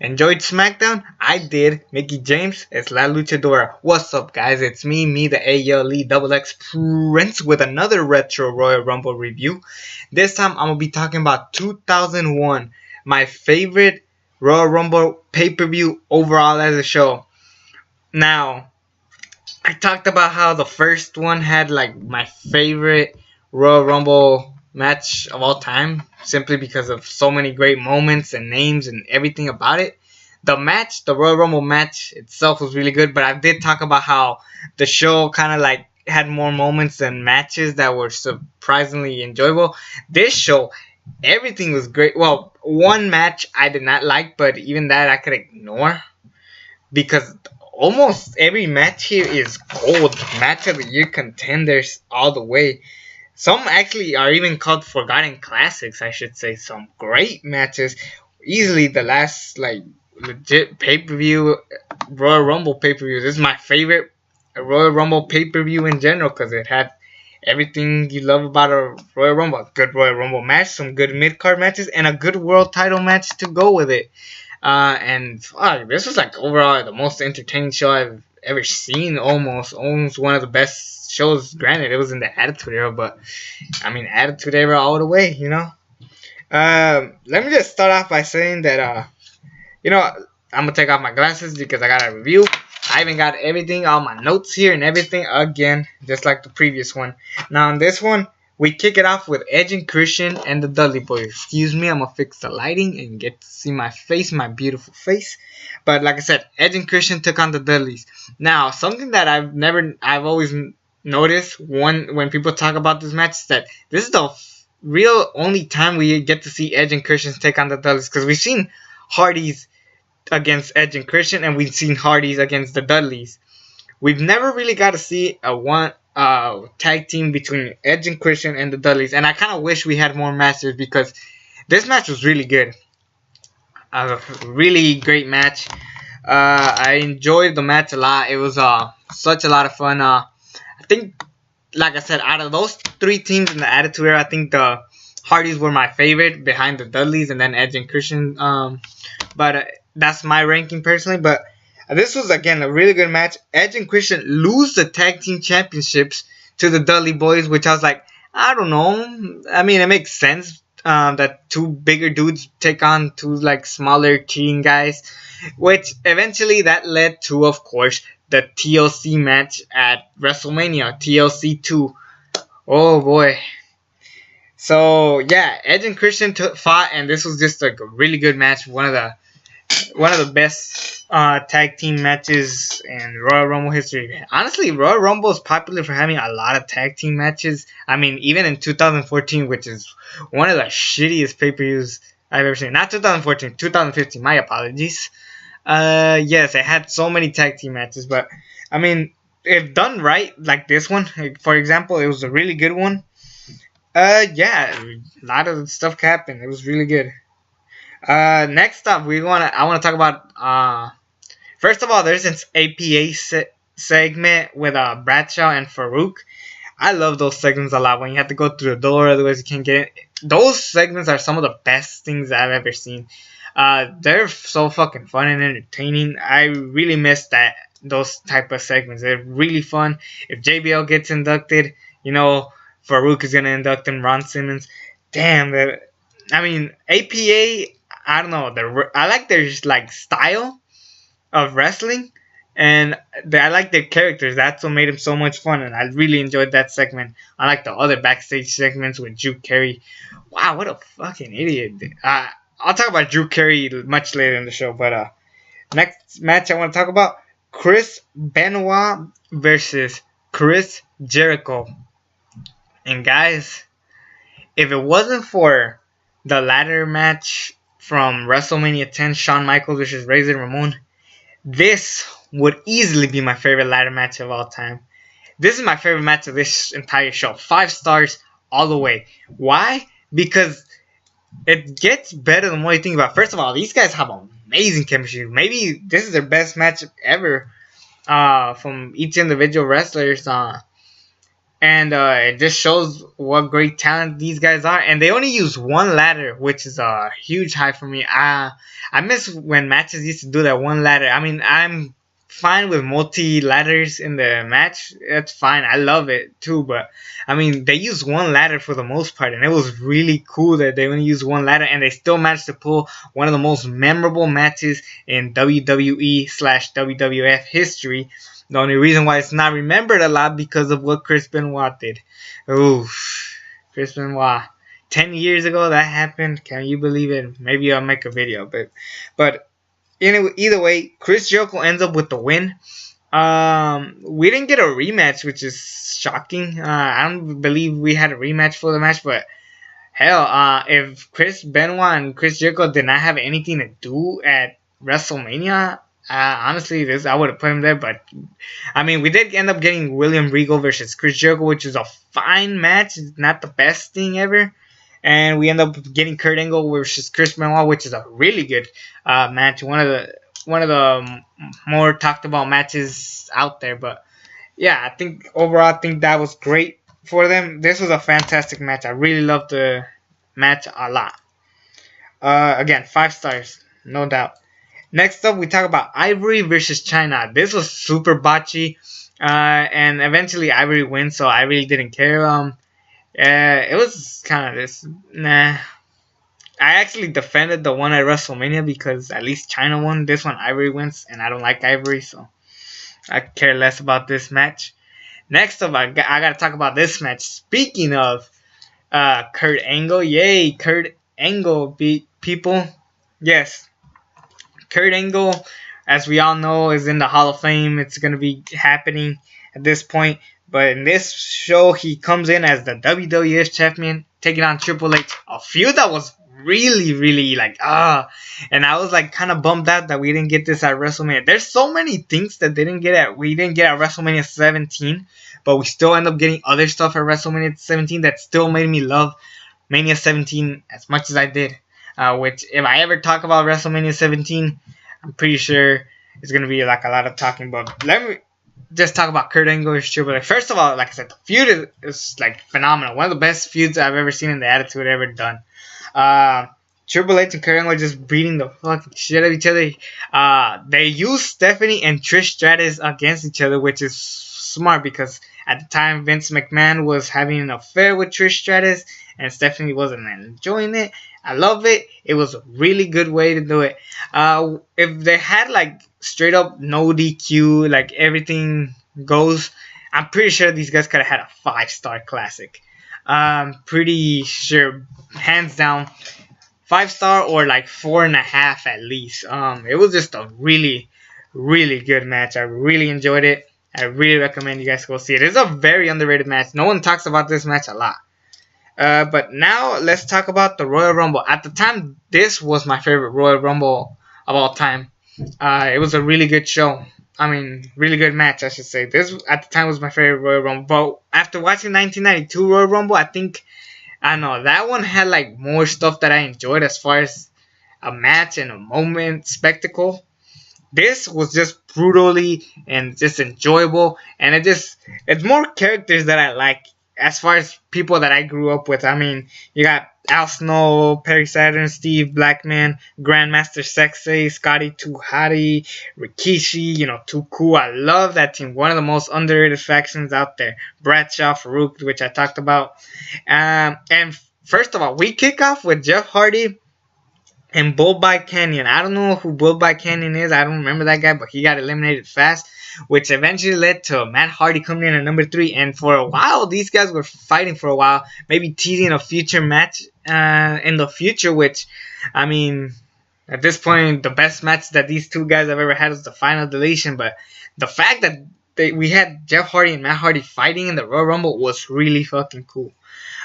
Enjoyed SmackDown? I did. Mickey James, it's La Luchadora. What's up, guys? It's me, the ALE Double X Prince, with another Retro Royal Rumble review. This time, I'm gonna be talking about 2001, my favorite Royal Rumble pay-per-view overall as a show. Now, I talked about how the first one had like my favorite Royal Rumble match of all time, simply because of so many great moments and names and everything about it. The Royal Rumble match itself was really good, but I did talk about how the show kind of like had more moments and matches that were surprisingly enjoyable. This show, everything was great. Well, one match I did not like, but even that I could ignore because almost every match here is gold. Match of the year contenders all the way. Some actually are even called forgotten classics, I should say. Some great matches. Easily the last like legit pay-per-view Royal Rumble pay-per-view. This is my favorite Royal Rumble pay-per-view in general because it had everything you love about a Royal Rumble. A good Royal Rumble match, some good mid-card matches, and a good world title match to go with it. And this was like overall the most entertaining show I've ever seen. Almost one of the best shows. Granted, it was in the Attitude Era, but I mean Attitude Era all the way, you know. Let me just start off by saying that I'm gonna take off my glasses because I got a review. I even got everything, all my notes here and everything again, just like the previous one. Now in this one, we kick it off with Edge and Christian and the Dudley Boys. Excuse me, I'm going to fix the lighting and get to see my face, my beautiful face. But like I said, Edge and Christian took on the Dudleys. Now, something that I've always noticed when people talk about this match is that this is the real only time we get to see Edge and Christian take on the Dudleys. Because we've seen Hardys against Edge and Christian and we've seen Hardys against the Dudleys. We've never really got to see a tag team between Edge and Christian and the Dudleys, and I kind of wish we had more matches because this match was really good. A really great match. I enjoyed the match a lot. It was such a lot of fun. I think, like I said, out of those three teams in the Attitude Era, I think the Hardys were my favorite behind the Dudleys and then Edge and Christian. But that's my ranking personally. But this was, again, a really good match. Edge and Christian lose the tag team championships to the Dudley Boys, which I was like, I don't know. I mean, it makes sense that two bigger dudes take on two, like, smaller teen guys. Which, eventually, that led to, of course, the TLC match at WrestleMania. TLC 2. Oh, boy. So, yeah, Edge and Christian fought, and this was just, like, a really good match. One of the best tag team matches in Royal Rumble history. Honestly, Royal Rumble is popular for having a lot of tag team matches. I mean, even in 2014, which is one of the shittiest pay-per-views I've ever seen. Not 2014, 2015. My apologies. Yes, it had so many tag team matches, but I mean, if done right, like this one, for example, it was a really good one. Yeah, a lot of stuff happened. It was really good. Next up, I want to talk about, first of all, there's this APA segment with Bradshaw and Farouk. I love those segments a lot when you have to go through the door, otherwise you can't get in. Those segments are some of the best things I've ever seen. They're so fucking fun and entertaining. I really miss those type of segments. They're really fun. If JBL gets inducted, Farouk is gonna induct him, Ron Simmons. Damn, I mean, APA, I don't know. I like their like style of wrestling, and I like their characters. That's what made them so much fun, and I really enjoyed that segment. I like the other backstage segments with Drew Carey. Wow, what a fucking idiot! I'll talk about Drew Carey much later in the show, but next match I want to talk about: Chris Benoit versus Chris Jericho. And guys, if it wasn't for the ladder match from WrestleMania 10, Shawn Michaels versus Razor Ramon, this would easily be my favorite ladder match of all time. This is my favorite match of this entire show. 5 stars all the way. Why? Because it gets better the more you think about it. First of all, these guys have amazing chemistry. Maybe this is their best match ever from each individual wrestlers. and it just shows what great talent these guys are. And they only use one ladder, which is a huge high for me. I miss when matches used to do that one ladder. I mean, I'm fine with multi ladders in the match. That's fine. I love it too. But I mean, they use one ladder for the most part, and it was really cool that they only use one ladder, and they still managed to pull one of the most memorable matches in WWE/WWF history. The only reason why it's not remembered a lot because of what Chris Benoit did. Oof, Chris Benoit. 10 years ago that happened. Can you believe it? Maybe I'll make a video, but anyway, either way, Chris Jericho ends up with the win. We didn't get a rematch, which is shocking. I don't believe we had a rematch for the match, but hell, if Chris Benoit and Chris Jericho did not have anything to do at WrestleMania, honestly, I would have put him there. But I mean, we did end up getting William Regal versus Chris Jericho, which is a fine match. It's not the best thing ever. And we end up getting Kurt Angle versus Chris Benoit, which is a really good match. One of the more talked about matches out there. But yeah, I think overall, I think that was great for them. This was a fantastic match. I really loved the match a lot. Again, 5 stars, no doubt. Next up, we talk about Ivory versus China. This was super botchy, and eventually Ivory wins, so I really didn't care. It was kind of this. Nah. I actually defended the one at WrestleMania because at least China won. This one, Ivory wins, and I don't like Ivory, so I care less about this match. Next up, I gotta talk about this match. Speaking of Kurt Angle, yay, Kurt Angle beat people. Yes. Kurt Angle, as we all know, is in the Hall of Fame. It's going to be happening at this point. But in this show, he comes in as the WWF champion, taking on Triple H. A feud that was really, really like, And I was like kind of bummed out that we didn't get this at WrestleMania. There's so many things that we didn't get at WrestleMania 17. But we still end up getting other stuff at WrestleMania 17 that still made me love Mania 17 as much as I did. Which, if I ever talk about WrestleMania 17, I'm pretty sure it's going to be like a lot of talking about. Let me just talk about Kurt Angle versus Triple H. First of all, like I said, the feud is like phenomenal. One of the best feuds I've ever seen in the Attitude ever done. Triple H and Kurt Angle just beating the fucking shit out of each other. They used Stephanie and Trish Stratus against each other, which is smart because at the time Vince McMahon was having an affair with Trish Stratus and Stephanie wasn't enjoying it. I love it. It was a really good way to do it. If they had like straight up no DQ, like everything goes, I'm pretty sure these guys could have had a 5-star classic. Pretty sure, hands down, 5-star or like 4.5 at least. It was just a really, really good match. I really enjoyed it. I really recommend you guys go see it. It's a very underrated match. No one talks about this match a lot. But now let's talk about the Royal Rumble. At the time, this was my favorite Royal Rumble of all time. It was a really good show. I mean, really good match, I should say. This at the time was my favorite Royal Rumble. But after watching 1992 Royal Rumble, I think, I don't know, that one had like more stuff that I enjoyed as far as a match and a moment, spectacle. This was just brutally and just enjoyable, and it's more characters that I like as far as people that I grew up with. I mean, you got Al Snow, Perry Saturn, Steve Blackman, Grandmaster Sexay, Scotty 2 Hotty, Rikishi, Too Cool. I love that team. One of the most underrated factions out there. Bradshaw, Farouk, which I talked about. And first of all, we kick off with Jeff Hardy and Bull by Canyon. I don't know who Bull by Canyon is. I don't remember that guy, but he got eliminated fast, which eventually led to Matt Hardy coming in at number 3. And for a while, these guys were fighting for a while, maybe teasing a future match in the future, which, I mean, at this point, the best match that these two guys have ever had was the Final Deletion. But the fact that we had Jeff Hardy and Matt Hardy fighting in the Royal Rumble was really fucking cool.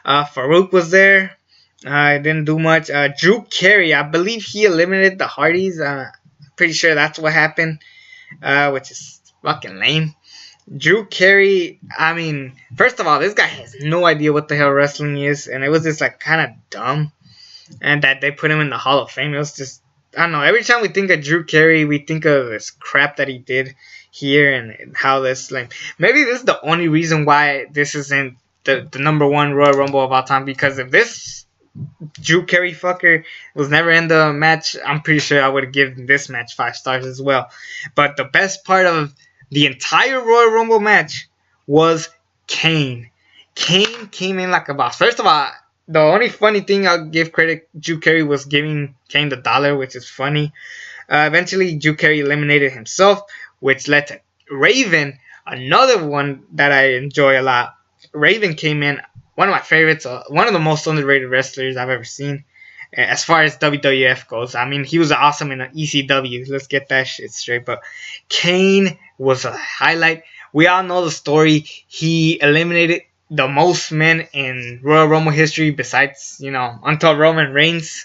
Farouk was there. Didn't do much. Drew Carey, I believe he eliminated the Hardys. Pretty sure that's what happened, which is fucking lame. Drew Carey, I mean, first of all, this guy has no idea what the hell wrestling is, and it was just like kind of dumb. And that they put him in the Hall of Fame, it was just I don't know. Every time we think of Drew Carey, we think of this crap that he did here and how this like maybe this is the only reason why this isn't the number one Royal Rumble of all time, because if this Drew Carey fucker was never in the match, I'm pretty sure I would have given this match 5 stars as well. But the best part of the entire Royal Rumble match was Kane. Kane came in like a boss. First of all, the only funny thing I'll give credit Drew Carey was giving Kane the dollar, which is funny. Eventually, Drew Carey eliminated himself, which led to Raven, another one that I enjoy a lot. Raven came in, one of my favorites, one of the most underrated wrestlers I've ever seen as far as WWF goes. I mean, he was awesome in ECW. Let's get that shit straight. But Kane was a highlight. We all know the story. He eliminated the most men in Royal Rumble history besides, until Roman Reigns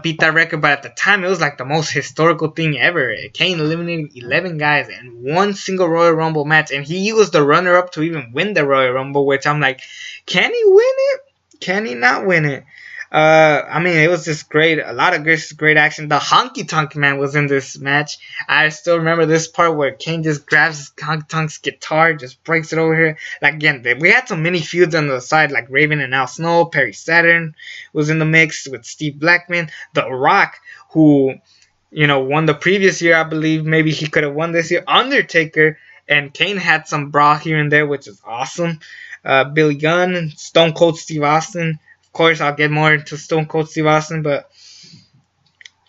beat that record. But at the time, it was like the most historical thing ever. Kane eliminating 11 guys in one single Royal Rumble match. And he was the runner-up to even win the Royal Rumble, which I'm like, can he win it? Can he not win it? I mean, it was just great. A lot of great action. The Honky Tonk Man was in this match. I still remember this part where Kane just grabs Honky Tonk's guitar, just breaks it over here. Like, again, we had some mini feuds on the side, like Raven and Al Snow. Perry Saturn was in the mix with Steve Blackman. The Rock, who, won the previous year, I believe. Maybe he could have won this year. Undertaker and Kane had some brawl here and there, which is awesome. Billy Gunn, Stone Cold Steve Austin. Of course, I'll get more into Stone Cold Steve Austin, but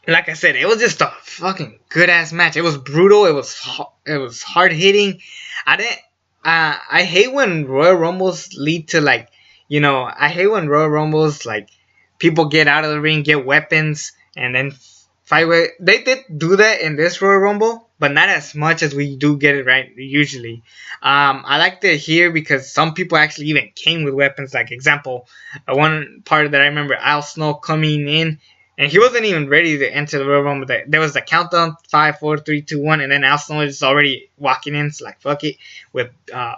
like I said, it was just a fucking good ass match. It was brutal. It was hard hitting. I hate when Royal Rumbles lead to I hate when Royal Rumbles people get out of the ring, get weapons, and then fight with. They did do that in this Royal Rumble, but not as much as we do get it right usually. I liked it here because some people actually even came with weapons. Like, example, one part that I remember, Al Snow coming in, and he wasn't even ready to enter the Royal Rumble. There was the countdown, 5, 4, 3, 2, 1, and then Al Snow is already walking in. So like, fuck it, with a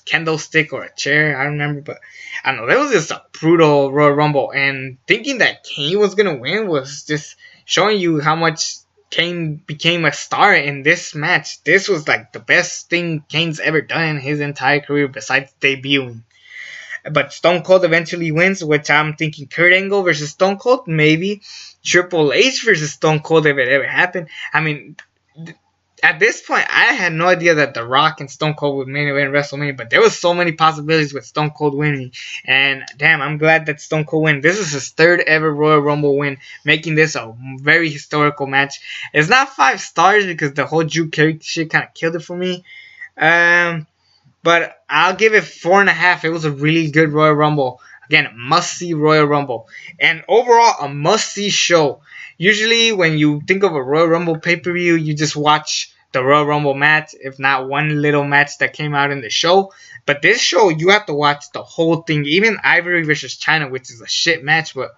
kendo stick or a chair. I don't remember, but I don't know. That was just a brutal Royal Rumble, and thinking that Kane was gonna win was just showing you how much Kane became a star in this match. This was like the best thing Kane's ever done in his entire career besides debuting. But Stone Cold eventually wins, which I'm thinking Kurt Angle versus Stone Cold, maybe Triple H versus Stone Cold if it ever happened. I mean, at this point, I had no idea that The Rock and Stone Cold would main event WrestleMania, but there was so many possibilities with Stone Cold winning. And damn, I'm glad that Stone Cold win. This is his third ever Royal Rumble win, making this a very historical match. It's not 5 stars because the whole Drew Carey shit kind of killed it for me. But I'll give it 4.5. It was a really good Royal Rumble. Again, must-see Royal Rumble. And overall, a must-see show. Usually, when you think of a Royal Rumble pay-per-view, you just watch the Royal Rumble match, if not one little match that came out in the show. But this show, you have to watch the whole thing. Even Ivory versus China, which is a shit match, but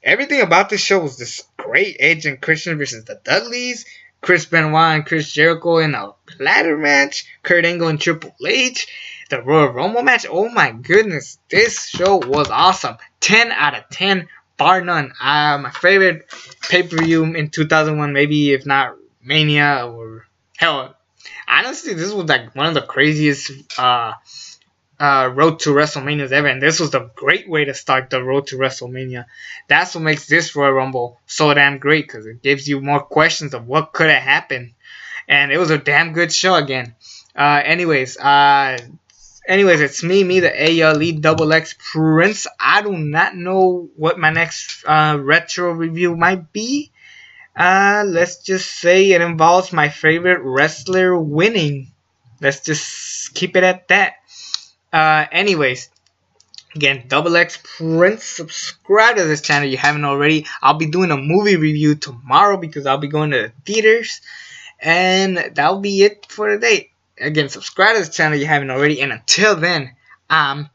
everything about this show was just great. Edge and Christian versus the Dudleys. Chris Benoit and Chris Jericho in a ladder match. Kurt Angle and Triple H. The Royal Rumble match. Oh my goodness. This show was awesome. 10 out of 10. Bar none. My favorite pay-per-view in 2001. Maybe if not Mania or... Hell, honestly, this was like one of the craziest road to WrestleManias ever. And this was a great way to start the road to WrestleMania. That's what makes this Royal Rumble so damn great, because it gives you more questions of what could have happened. And it was a damn good show again. Anyways, it's me, the ALE Double X Prince. I do not know what my next retro review might be. Let's just say it involves my favorite wrestler winning. Let's just keep it at that. Anyways, again, Double X Prince. Subscribe to this channel if you haven't already. I'll be doing a movie review tomorrow because I'll be going to the theaters. And that'll be it for today. Again, subscribe to this channel if you haven't already. And until then, I'm